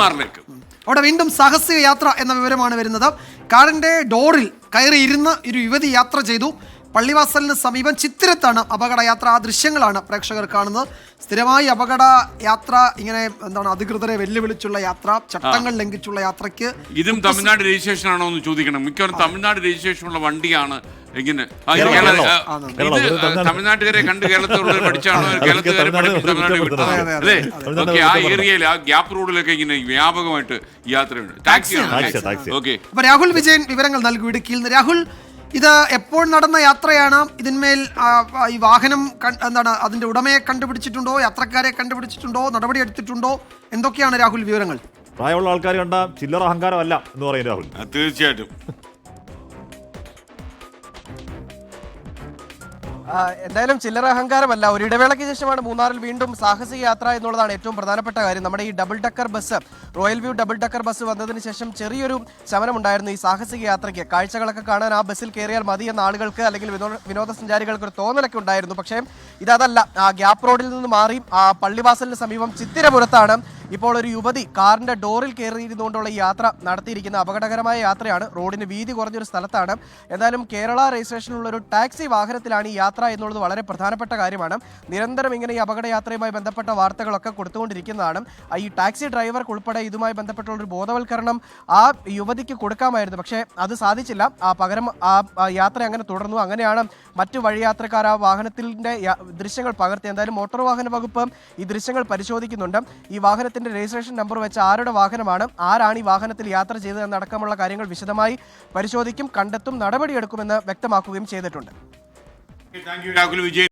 മൂന്നാറിലേക്ക്. അവിടെ വീണ്ടും സാഹസിക യാത്ര എന്ന വിവരമാണ് വരുന്നത്. കാറിന്റെ ഡോറിൽ കയറി ഇരുന്ന് ഒരു യുവതി യാത്ര ചെയ്തു. പള്ളിവാസലിന് സമീപം ചിത്തിരത്താണ് അപകടയാത്ര. ആ ദൃശ്യങ്ങളാണ് പ്രേക്ഷകർ കാണുന്നത്. സ്ഥിരമായി അപകട യാത്ര, ഇങ്ങനെ അധികൃതരെ വെല്ലുവിളിച്ചുള്ള യാത്ര, ചട്ടങ്ങൾ ലംഘിച്ചുള്ള യാത്രയ്ക്ക്. ഇതും തമിഴ്നാട് രജിസ്ട്രേഷൻ ആണോ എന്ന് ചോദിക്കണം. മിക്കവാറും തമിഴ്നാട് രജിസ്ട്രേഷൻ ഉള്ള വണ്ടിയാണ്. ഇങ്ങനെ തമിഴ്നാട്ടുകാരെ കണ്ട് കേരളത്തിലുള്ളവർ പഠിച്ചാണോ കേരളത്തുകാരെ പഠിച്ച് തമിഴ്നാട്ടിൽ വിട്ടത് അല്ലേ? ഓക്കെ, ആ ഏരിയയിൽ ആ ഗ്യാപ്പ് റോഡിലൊക്കെ ഇങ്ങനെ വ്യാപകമായിട്ട് യാത്രയുണ്ട്. ടാക്സിയാണ്. ഓക്കെ, അപ്പൊ രാഹുൽ വിജയൻ വിവരങ്ങൾ നൽകി ഇടുക്കിയിൽ നിന്ന്. രാഹുൽ, ഇത് എപ്പോൾ നടന്ന യാത്രയാണ്? ഇതിന്മേൽ ഈ വാഹനം അതിന്റെ ഉടമയെ കണ്ടുപിടിച്ചിട്ടുണ്ടോ? യാത്രക്കാരെ കണ്ടുപിടിച്ചിട്ടുണ്ടോ? നടപടി എടുത്തിട്ടുണ്ടോ? എന്തൊക്കെയാണ് രാഹുൽ വിവരങ്ങൾ? പ്രായമുള്ള ആൾക്കാർ കണ്ട ചില്ലറ അഹങ്കാരമല്ല എന്ന് പറയും രാഹുൽ. തീർച്ചയായിട്ടും. എന്തായാലും ചില്ലറ അഹങ്കാരമല്ല. ഒരു ഇടവേളയ്ക്ക് ശേഷമാണ് മൂന്നാറിൽ വീണ്ടും സാഹസിക യാത്ര എന്നുള്ളതാണ് ഏറ്റവും പ്രധാനപ്പെട്ട കാര്യം. നമ്മുടെ ഈ double decker bus, royal view double decker bus വന്നതിന് ശേഷം ചെറിയൊരു ശമനമുണ്ടായിരുന്നു ഈ സാഹസിക യാത്രയ്ക്ക്. കാഴ്ചകളൊക്കെ കാണാൻ ആ ബസ്സിൽ കയറിയാൽ മതി എന്ന ആളുകൾക്ക് അല്ലെങ്കിൽ വിനോദസഞ്ചാരികൾക്ക് ഒരു തോന്നലൊക്കെ ഉണ്ടായിരുന്നു. പക്ഷേ ഇതല്ല. ആ ഗ്യാപ്പ് റോഡിൽ നിന്ന് മാറി ആ പള്ളിവാസലിന് സമീപം ചിത്തിരപുരത്താണ് ഇപ്പോൾ ഒരു യുവതി കാറിന്റെ ഡോറിൽ കയറിയിരുന്നുകൊണ്ടുള്ള ഈ യാത്ര നടത്തിയിരിക്കുന്ന അപകടകരമായ യാത്രയാണ്. റോഡിന് വീതി കുറഞ്ഞൊരു സ്ഥലത്താണ്. എന്തായാലും കേരള രജിസ്ട്രേഷനുള്ള ഒരു ടാക്സി വാഹനത്തിലാണ് ഈ യാത്ര എന്നുള്ളത് വളരെ പ്രധാനപ്പെട്ട കാര്യമാണ്. നിരന്തരം ഇങ്ങനെ ഈ അപകടയാത്രയുമായി ബന്ധപ്പെട്ട വാർത്തകളൊക്കെ കൊടുത്തുകൊണ്ടിരിക്കുന്നതാണ്. ഈ ടാക്സി ഡ്രൈവർക്ക് ഉൾപ്പെടെ ഇതുമായി ബന്ധപ്പെട്ടുള്ള ഒരു ബോധവൽക്കരണം ആ യുവതിക്ക് കൊടുക്കാമായിരുന്നു. പക്ഷേ അത് സാധിച്ചില്ല. പകരം ആ യാത്ര അങ്ങനെ തുടർന്നു. അങ്ങനെയാണ് മറ്റു വഴിയാത്രക്കാർ ആ വാഹനത്തിന്റെ ദൃശ്യങ്ങൾ പകർത്തി. എന്തായാലും മോട്ടോർ വാഹന വകുപ്പ് ഈ ദൃശ്യങ്ങൾ പരിശോധിക്കുന്നുണ്ട്. ഈ വാഹനത്തിന്റെ രജിസ്ട്രേഷൻ നമ്പർ വെച്ച ആരുടെ വാഹനമാണ്, ആരാണ് ഈ വാഹനത്തിൽ യാത്ര ചെയ്തതെന്നടക്കമുള്ള കാര്യങ്ങൾ വിശദമായി പരിശോധിക്കും, കണ്ടെത്തും, നടപടിയെടുക്കുമെന്ന് വ്യക്തമാക്കുകയും ചെയ്തിട്ടുണ്ട്. Thank you Rahul Vijayan.